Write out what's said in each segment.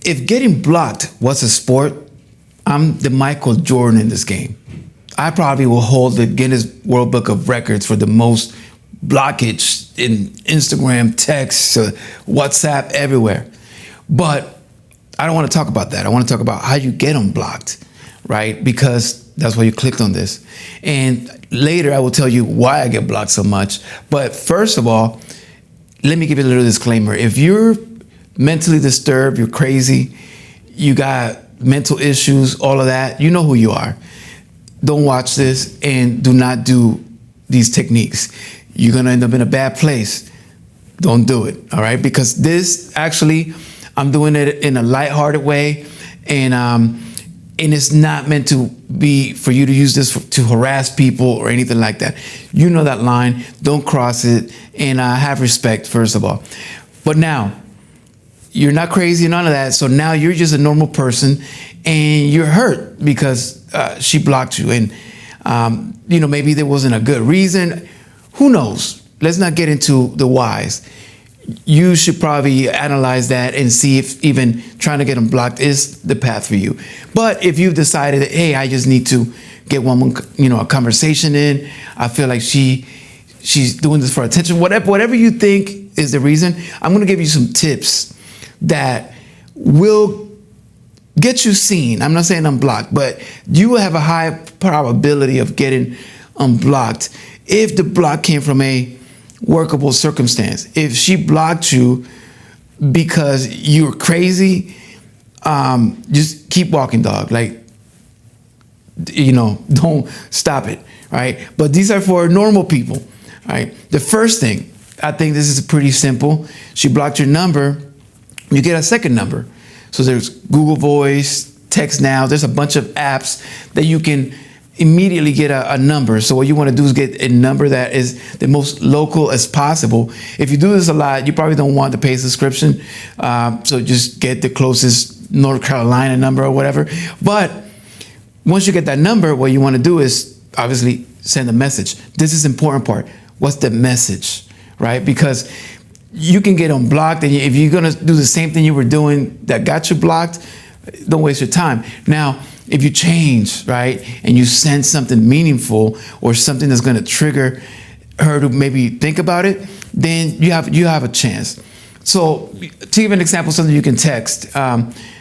if getting blocked was a sport, I'm the Michael Jordan in this game. I probably will hold the Guinness World Book of Records for the most blockage in Instagram, text, WhatsApp, everywhere. But I don't want to talk about that. I want to talk about how you get unblocked, right? Because that's why you clicked on this. And later I will tell you why I get blocked so much. But first of all, let me give you a little disclaimer. If you're mentally disturbed, you're crazy, you got mental issues, all of that, you know who you are. Don't watch this and do not do these techniques. You're gonna end up in a bad place. Don't do it, all right? Because this actually, I'm doing it in a lighthearted way, and it's not meant to be for you to use this to harass people or anything like that. You know that line, don't cross it, and have respect, first of all. But now, you're not crazy, none of that, so now you're just a normal person, and you're hurt because she blocked you, and maybe there wasn't a good reason. Who knows? Let's not get into the whys. You should probably analyze that and see if even trying to get them blocked is the path for you. But if you've decided that, hey, I just need to get a conversation in, I feel like she's doing this for attention, whatever you think is the reason, I'm gonna give you some tips that will get you seen. I'm not saying unblocked, but you will have a high probability of getting unblocked if the block came from a workable circumstance. If she blocked you because you're crazy, just keep walking, dog. Like, don't stop it, right? But these are for normal people, right? The first thing, I think this is pretty simple. She blocked your number, you get a second number. So there's Google Voice, Text Now, there's a bunch of apps that you can immediately get a number. So what you want to do is get a number that is the most local as possible. If you do this a lot, you probably don't want to pay a subscription. So just get the closest North Carolina number or whatever. But once you get that number, what you want to do is obviously send a message. This is the important part. What's the message, right? Because you can get unblocked, and if you're going to do the same thing you were doing that got you blocked, don't waste your time. Now, if you change, right, and you send something meaningful or something that's going to trigger her to maybe think about it, then you have a chance. So to give an example, something you can text,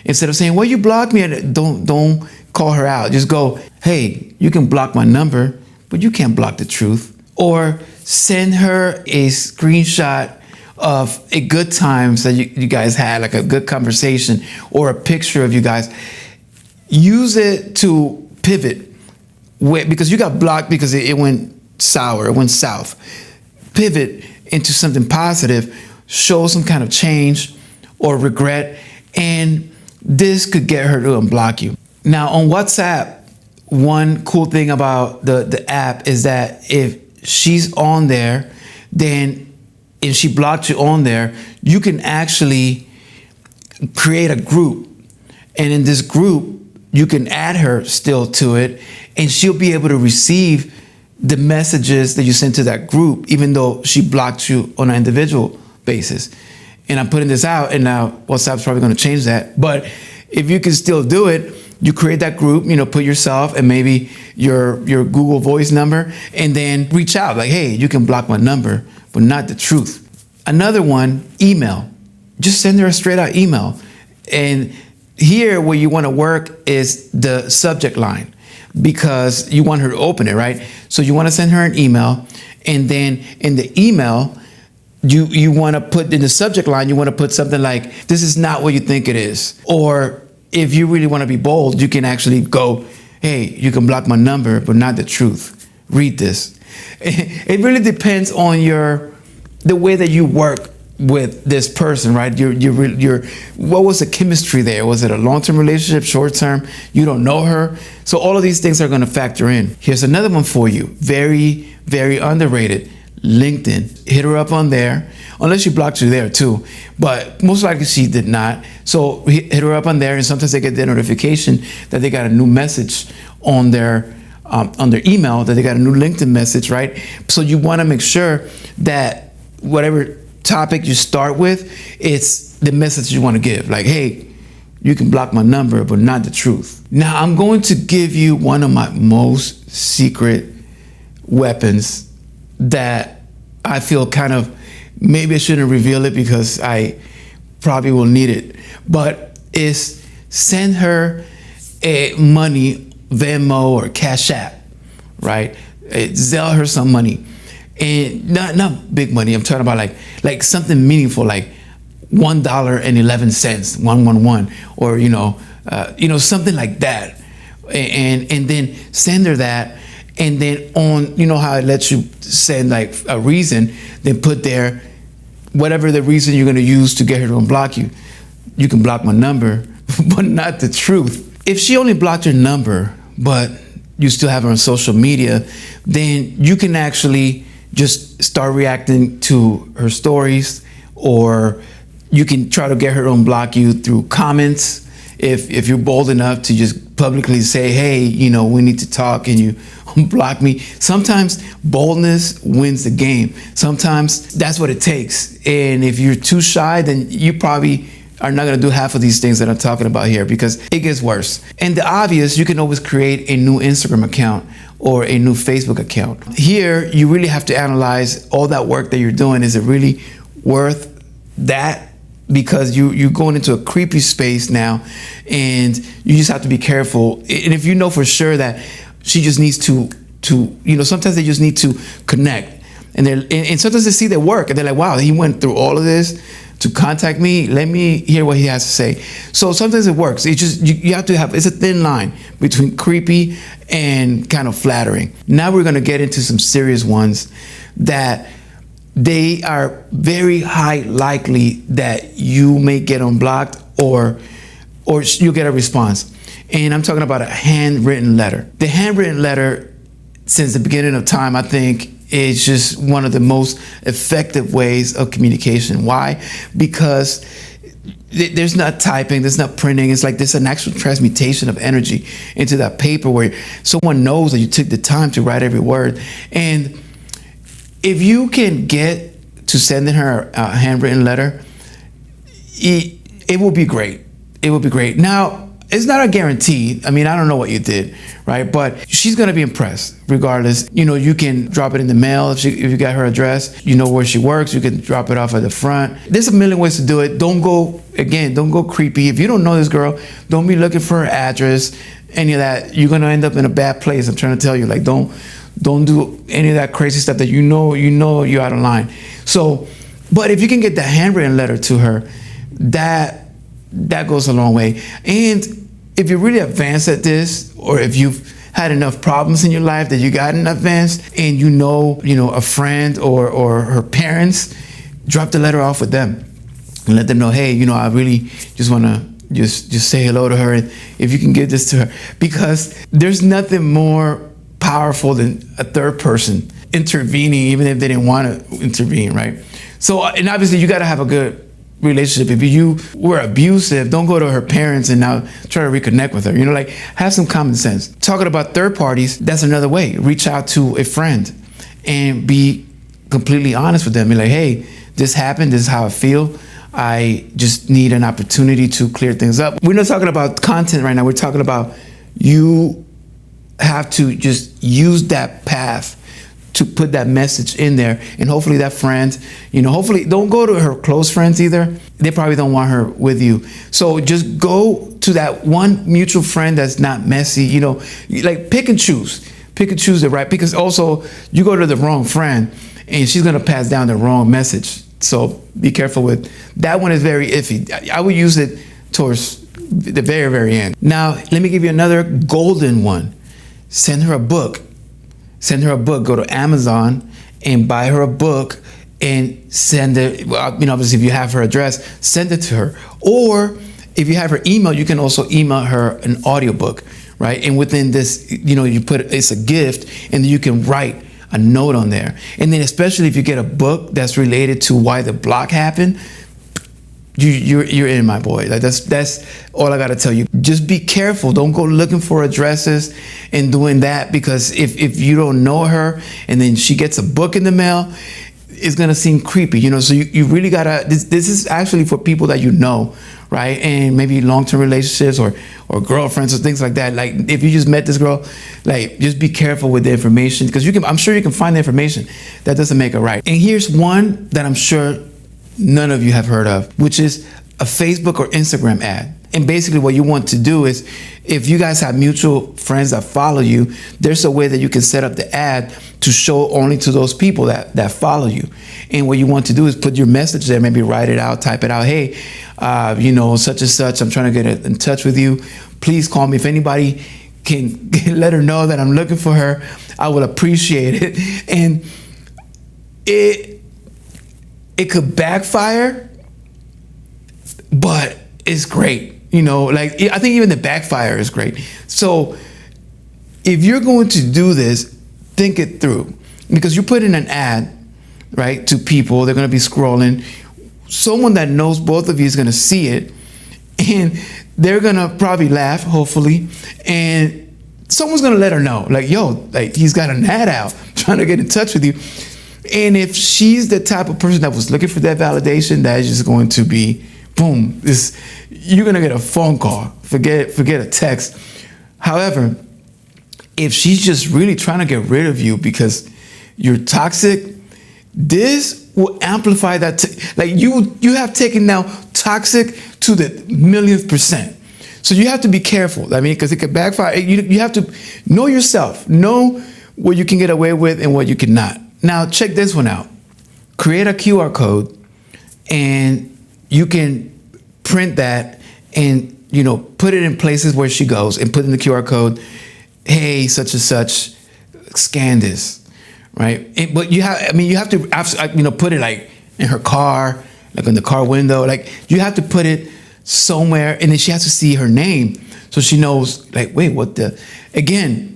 instead of saying, well, you blocked me, don't call her out. Just go, hey, you can block my number, but you can't block the truth. Or send her a screenshot of a good times that you guys had, like a good conversation, or a picture of you guys. Use it to pivot, because you got blocked because it went sour, it went south. Pivot into something positive, show some kind of change or regret, and this could get her to unblock you. Now on WhatsApp, one cool thing about the app is that if she's on there, then if she blocked you on there, you can actually create a group. And in this group, you can add her still to it, and she'll be able to receive the messages that you sent to that group, even though she blocked you on an individual basis. And I'm putting this out, and now WhatsApp's probably going to change that. But if you can still do it, you create that group, put yourself and maybe your Google Voice number, and then reach out like, hey, you can block my number, but not the truth. Another one, email. Just send her a straight out email. And here where you want to work is the subject line, because you want her to open it, right? So you want to send her an email, and then in the email, you want to put in the subject line, you want to put something like, this is not what you think it is. Or if you really want to be bold, you can actually go, hey, you can block my number, but not the truth. Read this. It really depends on the way that you work with this person, right? What was the chemistry there? Was it a long-term relationship, short-term? You don't know her. So all of these things are going to factor in. Here's another one for you. Very, very underrated. LinkedIn. Hit her up on there, unless she blocked you there too. But most likely she did not. So hit her up on there, and sometimes they get their notification that they got a new message on their email, that they got a new LinkedIn message, right? So you want to make sure that whatever topic you start with, it's the message you want to give. Like, hey, You can block my number, but not the truth. Now, I'm going to give you one of my most secret weapons that I feel kind of, maybe I shouldn't reveal it because I probably will need it, but is send her money, Venmo or Cash App, right? Zelle her some money, and not big money. I'm talking about like something meaningful, like $1.11, 111, or something like that, and then send her that, and then on, how it lets you send like a reason, then put there whatever the reason you're going to use to get her to unblock you. You can block my number, but not the truth. If she only blocked your number, but you still have her on social media, then you can actually just start reacting to her stories, or you can try to get her to unblock you through comments. If you're bold enough to just publicly say, hey, we need to talk, and you unblock me. Sometimes boldness wins the game. Sometimes that's what it takes. And if you're too shy, then you probably are not going to do half of these things that I'm talking about here, because it gets worse. And the obvious, you can always create a new Instagram account or a new Facebook account. Here, you really have to analyze all that work that you're doing. Is it really worth that? Because you're going into a creepy space now, and you just have to be careful. And if you know for sure that she just needs to sometimes they just need to connect, and sometimes they see their work and they're like, wow, he went through all of this to contact me. Let me hear what he has to say. So sometimes it works. It's just you have to have, it's a thin line between creepy and kind of flattering. Now we're going to get into some serious ones that they are very high likely that you may get unblocked or you'll get a response. And I'm talking about a handwritten letter. The handwritten letter, since the beginning of time, I think is just one of the most effective ways of communication. Why? Because there's not typing, there's not printing. It's like there's an actual transmutation of energy into that paper where someone knows that you took the time to write every word. And if you can get to sending her a handwritten letter, it will be great. It will be great. Now, it's not a guarantee. I mean, I don't know what you did, right? But she's going to be impressed regardless. You can drop it in the mail if you got her address. You know where she works. You can drop it off at the front. There's a million ways to do it. Don't go creepy. If you don't know this girl, don't be looking for her address, any of that. You're going to end up in a bad place. I'm trying to tell you, like, don't do any of that crazy stuff that you know you're out of line. So, but if you can get the handwritten letter to her, that goes a long way. And if you're really advanced at this, or if you've had enough problems in your life that you gotten advanced, and a friend or her parents, drop the letter off with them and let them know, hey, I really just want to just say hello to her, and if you can give this to her, because there's nothing more powerful than a third person intervening, even if they didn't want to intervene, right? So, and obviously you got to have a good relationship. If you were abusive, don't go to her parents and now try to reconnect with her. Have some common sense. Talking about third parties, that's another way. Reach out to a friend and be completely honest with them. Be like, hey, this happened. This is how I feel. I just need an opportunity to clear things up. We're not talking about content right now. We're talking about you have to just use that path to put that message in there, and hopefully that friend, hopefully don't go to her close friends either. They probably don't want her with you. So just go to that one mutual friend that's not messy, like pick and choose the right, because also you go to the wrong friend and she's going to pass down the wrong message. So be careful with that one. Is very iffy. I would use it towards the very, very end. Now, let me give you another golden one. Send her a book. Send her a book. Go to Amazon and buy her a book and send it. Well, obviously, if you have her address, send it to her. Or if you have her email, you can also email her an audiobook, right? And within this, you put it's a gift, and then you can write a note on there. And then, especially if you get a book that's related to why the block happened, you're in, my boy. Like that's all I gotta tell you. Just be careful. Don't go looking for addresses and doing that, because if you don't know her and then she gets a book in the mail, it's gonna seem creepy, So you really gotta. This is actually for people that you know, right? And maybe long-term relationships or girlfriends or things like that. Like if you just met this girl, like just be careful with the information, because I'm sure you can find the information. That doesn't make it right. And here's one that I'm sure none of you have heard of, which is a Facebook or Instagram ad. And basically what you want to do is, if you guys have mutual friends that follow you, there's a way that you can set up the ad to show only to those people that follow you. And what you want to do is put your message there, maybe write it out, type it out. Hey, such and such, I'm trying to get in touch with you. Please call me. If anybody can let her know that I'm looking for her, I will appreciate it. And it could backfire, but it's great. I think even the backfire is great. So if you're going to do this, think it through, because you're putting an ad, right, to people. They're going to be scrolling. Someone that knows both of you is going to see it, and they're going to probably laugh, hopefully, and someone's going to let her know, like, yo, like, he's got an ad out trying to get in touch with you. And if she's the type of person that was looking for that validation, that is just going to be boom. You're gonna get a phone call. Forget a text. However, if she's just really trying to get rid of you because you're toxic, this will amplify that. You have taken now toxic to the millionth percent. So you have to be careful. I mean, because it could backfire. You have to know yourself. Know what you can get away with and what you cannot. Now check this one out. Create a QR code, and you can print that and put it in places where she goes, and put in the QR code, hey, such and such, scan this, right? But you have to put it like in her car, like in the car window, like you have to put it somewhere, and then she has to see her name so she knows, like, wait, what the, again,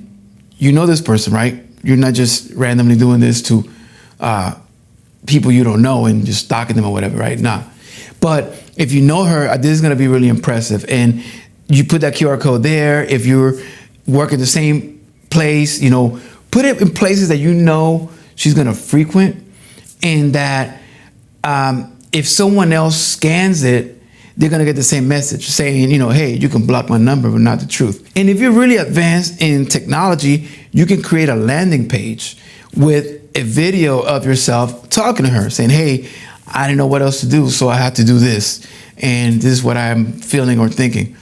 this person, right? You're not just randomly doing this to people you don't know and just stalking them or whatever, right? Nah. But if you know her, this is going to be really impressive. And you put that QR code there. If you're working the same place, put it in places that she's going to frequent, and that if someone else scans it, they're going to get the same message saying, hey, you can block my number, but not the truth. And if you're really advanced in technology, you can create a landing page with a video of yourself talking to her, saying, hey, I didn't know what else to do, so I had to do this, and this is what I'm feeling or thinking.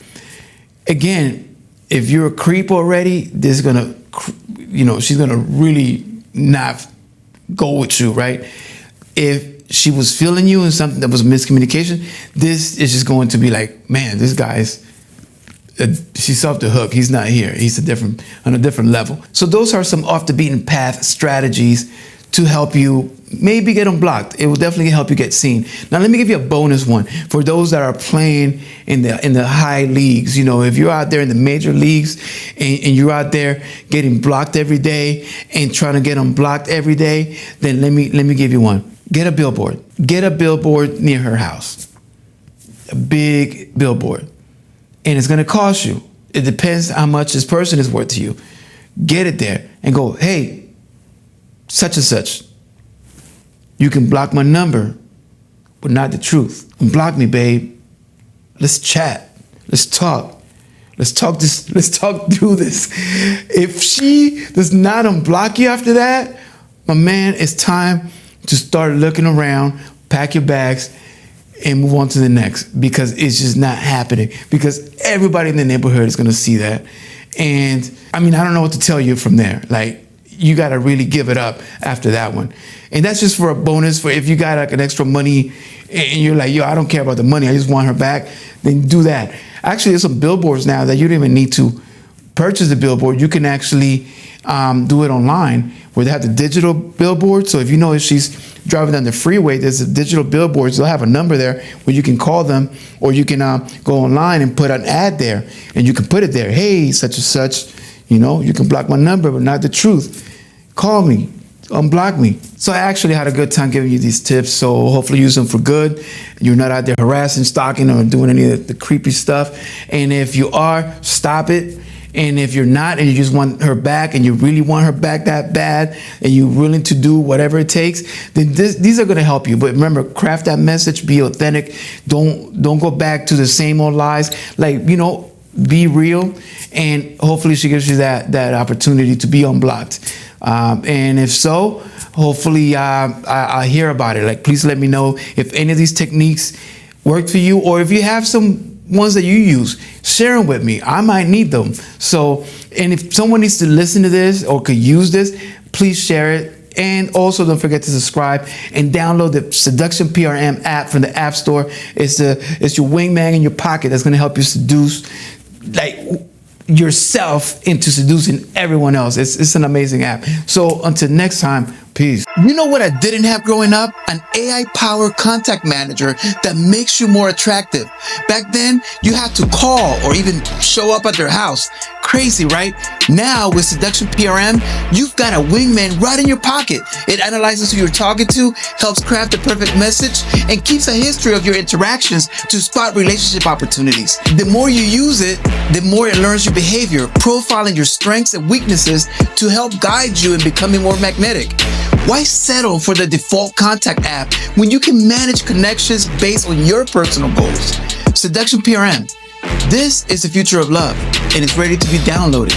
Again, if you're a creep already, this is gonna, she's gonna really not go with you, right? If she was feeling you and something that was miscommunication, this is just going to be like, man, this guy's, she's off the hook. He's not here. He's on a different level. So those are some off the beaten path strategies to help you maybe get unblocked. It will definitely help you get seen. Now, let me give you a bonus one for those that are playing in the high leagues. If you're out there in the major leagues and you're out there getting blocked every day and trying to get unblocked every day, then let me give you one. Get a billboard. Get a billboard near her house. A big billboard. And it's going to cost you. It depends how much this person is worth to you. Get it there and go, hey, such and such, you can block my number, but not the truth. Unblock me, babe. Let's chat. Let's talk. Let's talk through this. If she does not unblock you after that, my man, it's time to start looking around, pack your bags, and move on to the next, because it's just not happening, because everybody in the neighborhood is going to see that. And I don't know what to tell you from there. Like, you got to really give it up after that one. And that's just for a bonus for if you got like an extra money and you're like, yo, I don't care about the money, I just want her back, then do that. Actually, there's some billboards now that you don't even need to purchase the billboard. You can actually do it online, where they have the digital billboard. So if she's driving down the freeway, there's a digital billboard. They'll have a number there where you can call them, or you can go online and put an ad there, and you can put it there. Hey, such and such, you can block my number, but not the truth. Call me, unblock me. So I actually had a good time giving you these tips. So hopefully use them for good. You're not out there harassing, stalking, or doing any of the creepy stuff. And if you are, stop it. And if you're not, and you just want her back, and you really want her back that bad, and you're willing to do whatever it takes, then these are going to help you. But remember, craft that message, be authentic. Don't go back to the same old lies. Like, you know, be real, and hopefully she gives you that opportunity to be unblocked. And if so, hopefully I hear about it. Like, please let me know if any of these techniques work for you, or if you have some ones that you use, share them with me. I might need them. So, and if someone needs to listen to this or could use this, please share it. And also don't forget to subscribe and download the Seduction PRM app from the App Store. It's your wingman in your pocket that's going to help you seduce like yourself into seducing everyone else. It's an amazing app. So until next time, peace. You know what I didn't have growing up? An AI-powered contact manager that makes you more attractive. Back then, you had to call or even show up at their house. Crazy, right? Now with Seduction PRM, you've got a wingman right in your pocket. It analyzes who you're talking to, helps craft the perfect message, and keeps a history of your interactions to spot relationship opportunities. The more you use it, the more it learns your behavior, profiling your strengths and weaknesses to help guide you in becoming more magnetic. Why settle for the default contact app when you can manage connections based on your personal goals? Seduction PRM. This is the future of love, and it's ready to be downloaded.